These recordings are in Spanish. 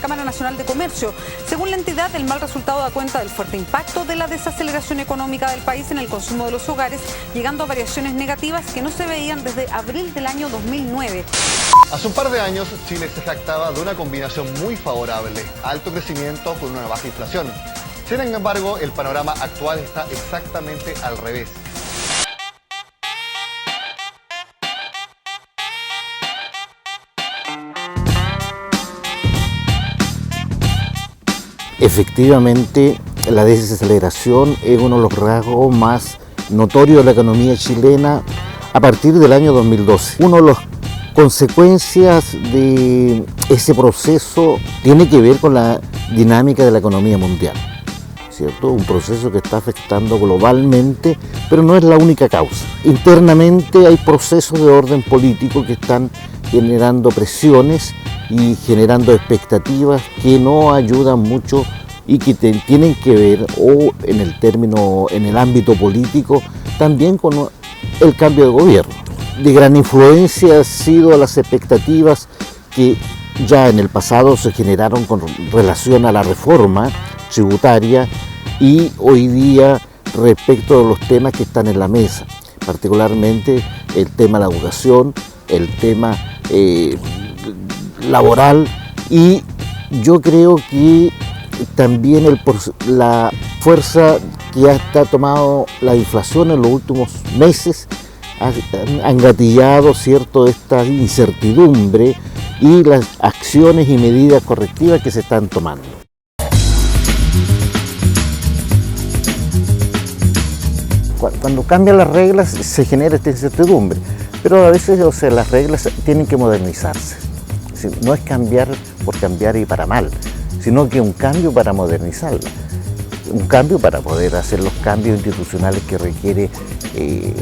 Cámara Nacional de Comercio. Según la entidad, el mal resultado da cuenta del fuerte impacto de la desaceleración económica del país en el consumo de los hogares, llegando a variaciones negativas que no se veían desde abril del año 2009. Hace un par de años, Chile se jactaba de una combinación muy favorable, alto crecimiento con una baja inflación. Sin embargo, el panorama actual está exactamente al revés. Efectivamente, la desaceleración es uno de los rasgos más notorios de la economía chilena a partir del año 2012. Una de las consecuencias de ese proceso tiene que ver con la dinámica de la economía mundial, ¿cierto? Un proceso que está afectando globalmente, pero no es la única causa. Internamente hay procesos de orden político que están generando presiones y generando expectativas que no ayudan mucho y que tienen que ver, o en el ámbito político, también con el cambio de gobierno. De gran influencia han sido las expectativas que ya en el pasado se generaron con relación a la reforma tributaria y hoy día respecto de los temas que están en la mesa, particularmente el tema de la educación, el tema laboral, y yo creo que también la fuerza que ha tomado la inflación en los últimos meses han gatillado, ¿cierto?, esta incertidumbre y las acciones y medidas correctivas que se están tomando. Cuando cambian las reglas se genera esta incertidumbre, pero a veces, las reglas tienen que modernizarse. No es cambiar por cambiar y para mal, sino que un cambio para modernizarla, un cambio para poder hacer los cambios institucionales que requiere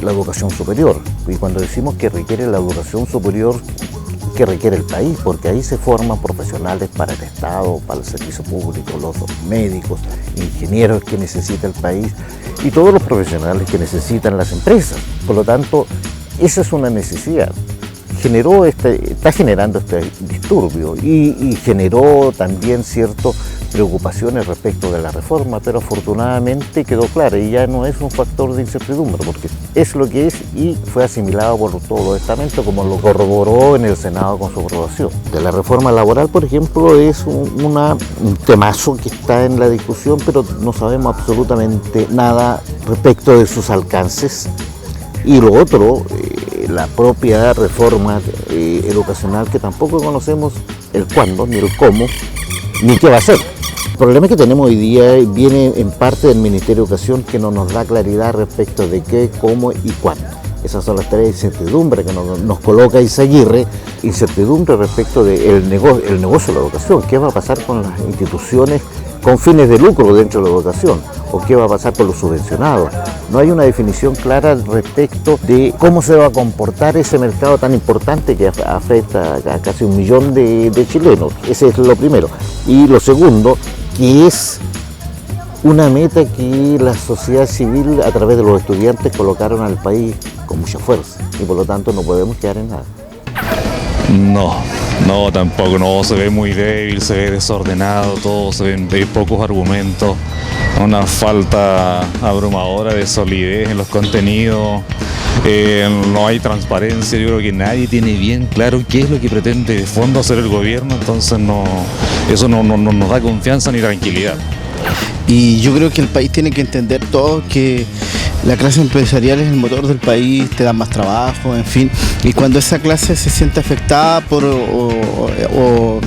la educación superior. Y cuando decimos que requiere la educación superior, que requiere el país, porque ahí se forman profesionales para el Estado, para el servicio público, los médicos, ingenieros que necesita el país y todos los profesionales que necesitan las empresas. Por lo tanto, esa es una necesidad. Está generando este disturbio y generó también ciertas preocupaciones respecto de la reforma, pero afortunadamente quedó clara y ya no es un factor de incertidumbre, porque es lo que es y fue asimilado por todos los estamentos, como lo corroboró en el Senado con su aprobación. De la reforma laboral, por ejemplo, es un temazo que está en la discusión, pero no sabemos absolutamente nada respecto de sus alcances. Y lo otro, la propia reforma educacional, que tampoco conocemos el cuándo, ni el cómo, ni qué va a ser. El problema que tenemos hoy día viene en parte del Ministerio de Educación, que no nos da claridad respecto de qué, cómo y cuándo. Esas son las tareas de incertidumbre que nos coloca Izaguirre, incertidumbre respecto del negocio de la educación. ¿Qué va a pasar con las instituciones con fines de lucro dentro de la educación? ¿O qué va a pasar con los subvencionados? No hay una definición clara respecto de cómo se va a comportar ese mercado tan importante que afecta a casi 1 millón de chilenos. Ese es lo primero. Y lo segundo, que es una meta que la sociedad civil a través de los estudiantes colocaron al país con mucha fuerza y por lo tanto no podemos quedar en nada. No, tampoco, no, se ve muy débil, se ve desordenado, todo, se ven pocos argumentos, una falta abrumadora de solidez en los contenidos, no hay transparencia. Yo creo que nadie tiene bien claro qué es lo que pretende de fondo hacer el gobierno, entonces eso no nos da confianza ni tranquilidad. Y yo creo que el país tiene que entender todo, que la clase empresarial es el motor del país, te da más trabajo, en fin. Y cuando esa clase se siente afectada o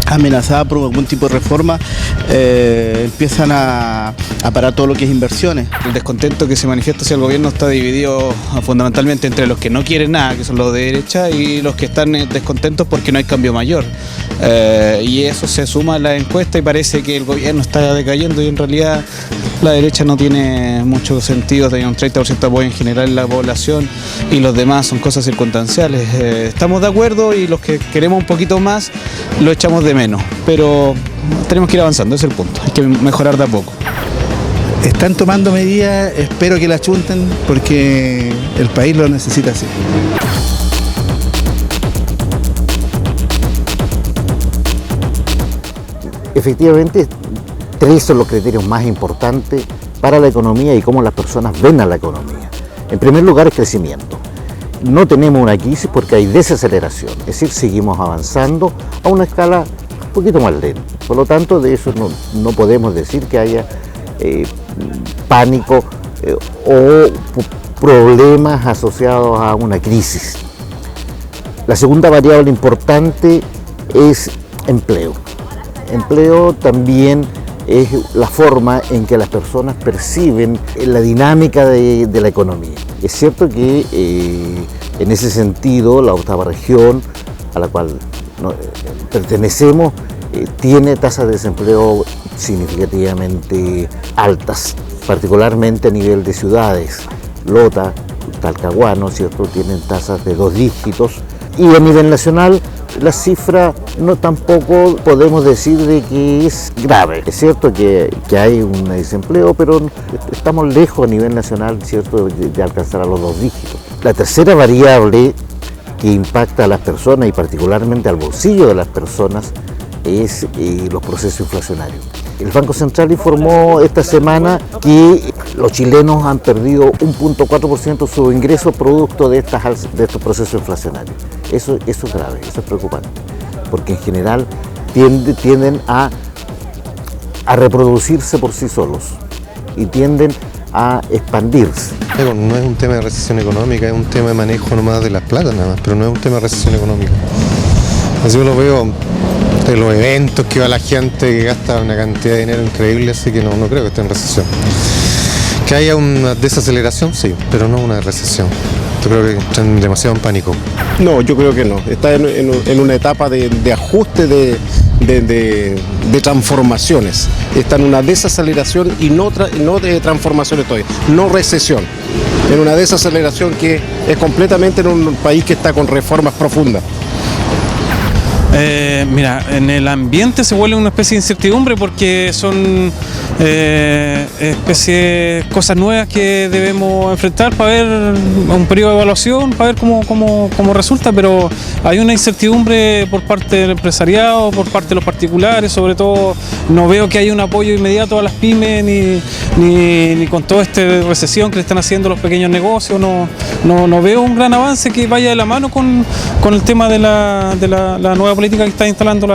amenazada por algún tipo de reforma, empiezan a parar todo lo que es inversiones. El descontento que se manifiesta hacia el gobierno está dividido fundamentalmente entre los que no quieren nada, que son los de derecha, y los que están descontentos porque no hay cambio mayor. Y eso se suma a la encuesta y parece que el gobierno está decayendo y en realidad la derecha no tiene mucho sentido, tenía un 30% de apoyo en general en la población y los demás son cosas circunstanciales. Estamos de acuerdo y los que queremos un poquito más lo echamos de menos, pero tenemos que ir avanzando, ese es el punto, hay que mejorar de a poco. Están tomando medidas, espero que las chunten porque el país lo necesita así. Efectivamente, tres son los criterios más importantes para la economía y cómo las personas ven a la economía. En primer lugar, es crecimiento. No tenemos una crisis porque hay desaceleración, es decir, seguimos avanzando a una escala un poquito más lenta. Por lo tanto, de eso no podemos decir que haya pánico o problemas asociados a una crisis. La segunda variable importante es empleo. Empleo también es la forma en que las personas perciben la dinámica de la economía. Es cierto que en ese sentido la octava región a la cual pertenecemos tiene tasas de desempleo significativamente altas, particularmente a nivel de ciudades. Lota, Talcahuano, ¿cierto?, tienen tasas de 2 dígitos, y a nivel nacional la cifra no tampoco podemos decir de que es grave. Es cierto que hay un desempleo, pero estamos lejos a nivel nacional, ¿cierto?, de alcanzar a los 2 dígitos. La tercera variable que impacta a las personas y particularmente al bolsillo de las personas es los procesos inflacionarios. El Banco Central informó esta semana que los chilenos han perdido 1.4% de su ingreso producto de estos procesos inflacionarios. Eso es grave, eso es preocupante, porque en general tienden a reproducirse por sí solos y tienden a expandirse. Pero no es un tema de recesión económica, es un tema de manejo nomás de las plata nada más, pero no es un tema de recesión económica. Así yo lo veo de los eventos que va la gente, que gasta una cantidad de dinero increíble, así que no creo que esté en recesión. Que haya una desaceleración, sí, pero no una recesión. Yo creo que están demasiado en pánico. No, yo creo que no. Está en una etapa de ajuste, de transformaciones. Está en una desaceleración y no de transformaciones todavía, no recesión. En una desaceleración que es completamente en un país que está con reformas profundas. Mira, en el ambiente se vuelve una especie de incertidumbre porque son cosas nuevas que debemos enfrentar para ver un periodo de evaluación, para ver cómo resulta, pero hay una incertidumbre por parte del empresariado, por parte de los particulares, sobre todo no veo que haya un apoyo inmediato a las pymes ni con toda esta recesión que le están haciendo los pequeños negocios, no veo un gran avance que vaya de la mano con el tema de la nueva política que está instalando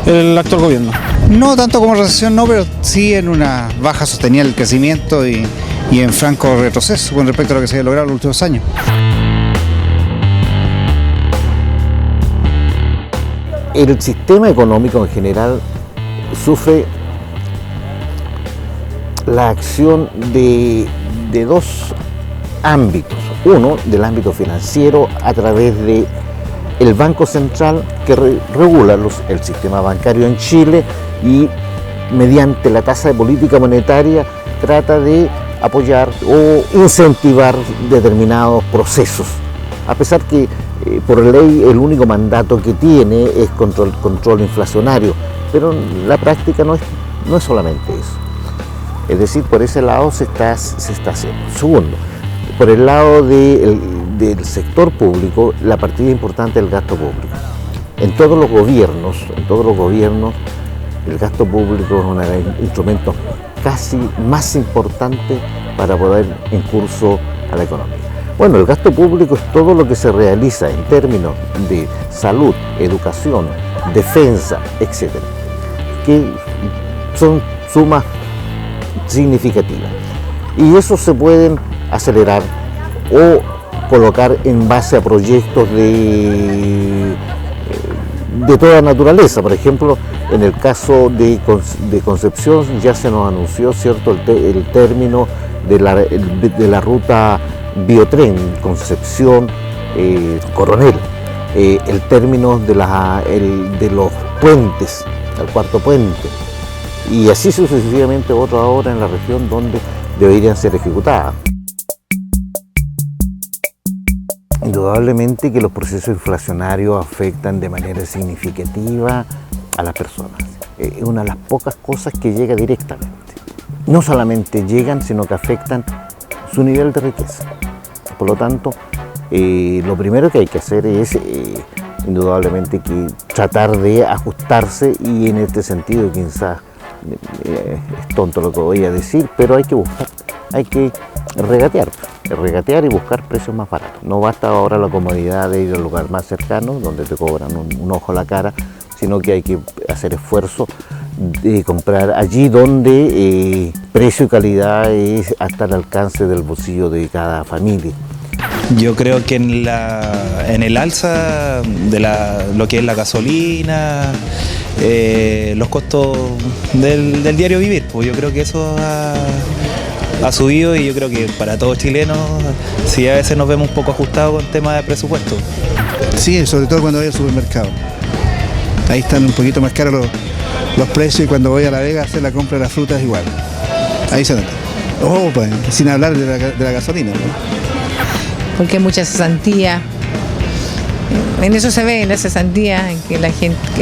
el actual gobierno. No tanto como recesión, no, pero sí en una baja sostenida del crecimiento y en franco retroceso con respecto a lo que se ha logrado en los últimos años. El sistema económico en general sufre la acción de dos ámbitos. Uno, del ámbito financiero a través de el Banco Central, que regula el sistema bancario en Chile y mediante la tasa de política monetaria trata de apoyar o incentivar determinados procesos, a pesar que por ley el único mandato que tiene es control inflacionario, pero la práctica no es solamente eso. Es decir, por ese lado se está haciendo. Segundo, por el lado del sector público, la partida importante es el gasto público. En todos los gobiernos, el gasto público es un instrumento casi más importante para poner en curso a la economía. Bueno, el gasto público es todo lo que se realiza en términos de salud, educación, defensa, etc., que son sumas significativas. Y eso se pueden acelerar o colocar en base a proyectos de toda naturaleza. Por ejemplo, en el caso de Concepción ya se nos anunció, ¿cierto?, el término de la ruta Biotren, Concepción, Coronel, el término de los puentes, el cuarto puente, y así sucesivamente otras obras en la región donde deberían ser ejecutadas. Indudablemente que los procesos inflacionarios afectan de manera significativa a las personas. Es una de las pocas cosas que llega directamente. No solamente llegan, sino que afectan su nivel de riqueza. Por lo tanto, lo primero que hay que hacer es indudablemente que tratar de ajustarse, y en este sentido quizás es tonto lo que voy a decir, pero hay que buscar, hay que regatear y buscar precios más baratos. No basta ahora la comodidad de ir al lugar más cercano donde te cobran un ojo a la cara, sino que hay que hacer esfuerzo de comprar allí donde precio y calidad es hasta el alcance del bolsillo de cada familia. Yo creo que en el alza de lo que es la gasolina, los costos del diario vivir, pues yo creo que eso ha subido, y yo creo que para todos chilenos sí a veces nos vemos un poco ajustados con temas de presupuesto. Sí, sobre todo cuando voy al supermercado. Ahí están un poquito más caros los precios, y cuando voy a La Vega a hacer la compra de las frutas igual. Ahí se nota. Pues, sin hablar de la gasolina, ¿no? Porque hay mucha cesantía. En eso se ve, en la cesantía, en que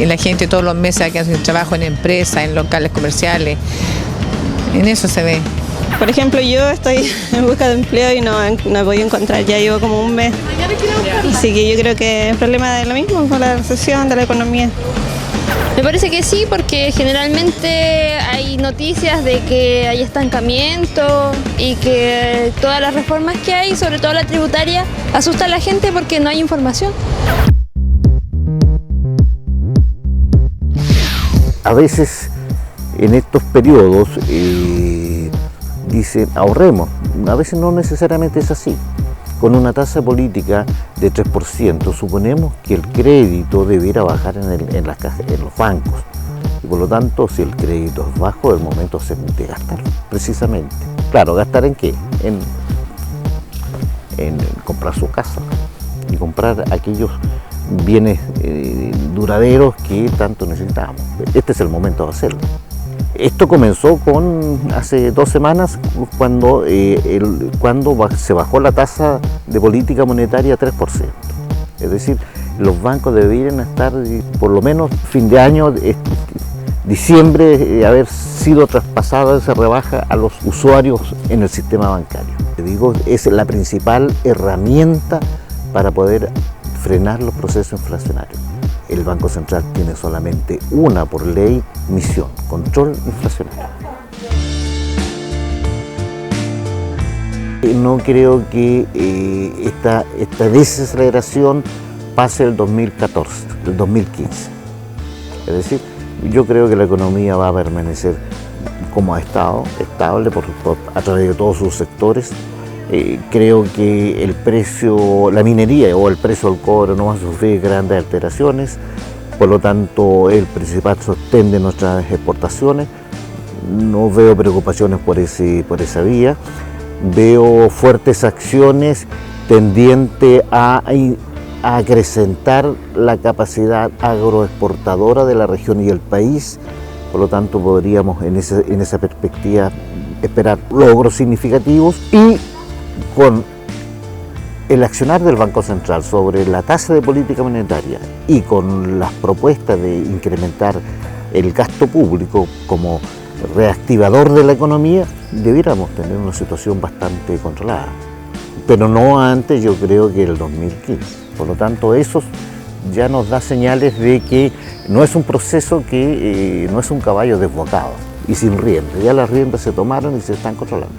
la gente todos los meses que hace trabajo en empresas, en locales comerciales. En eso se ve. Por ejemplo, yo estoy en busca de empleo y no he podido encontrar, ya llevo como un mes. Así que yo creo que es problema de lo mismo, con la recesión de la economía. Me parece que sí, porque generalmente hay noticias de que hay estancamiento y que todas las reformas que hay, sobre todo la tributaria, asustan a la gente porque no hay información. A veces en estos periodos dicen ahorremos, a veces no necesariamente es así. Con una tasa política de 3%, suponemos que el crédito debiera bajar en los bancos. Y por lo tanto, si el crédito es bajo, el momento es de gastar, precisamente. Claro, ¿gastar en qué? En comprar su casa y comprar aquellos bienes duraderos que tanto necesitamos. Este es el momento de hacerlo. Esto comenzó hace 2 semanas, cuando se bajó la tasa de política monetaria a 3%. Es decir, los bancos deberían estar, por lo menos fin de año, diciembre, haber sido traspasada esa rebaja a los usuarios en el sistema bancario. Te digo, es la principal herramienta para poder frenar los procesos inflacionarios. El Banco Central tiene solamente una por ley misión: control inflacionario. No creo que esta desaceleración pase el 2014, el 2015. Es decir, yo creo que la economía va a permanecer como ha estado, estable a través de todos sus sectores. Creo que el precio, la minería o el precio del cobre no va a sufrir grandes alteraciones, por lo tanto el principal sostén de nuestras exportaciones. No veo preocupaciones por esa vía, veo fuertes acciones tendientes a acrecentar la capacidad agroexportadora de la región y el país. Por lo tanto, podríamos en esa perspectiva esperar logros significativos, y con el accionar del Banco Central sobre la tasa de política monetaria y con las propuestas de incrementar el gasto público como reactivador de la economía, debiéramos tener una situación bastante controlada. Pero no antes, yo creo, que el 2015. Por lo tanto, eso ya nos da señales de que no es un proceso no es un caballo desbocado y sin rienda. Ya las riendas se tomaron y se están controlando.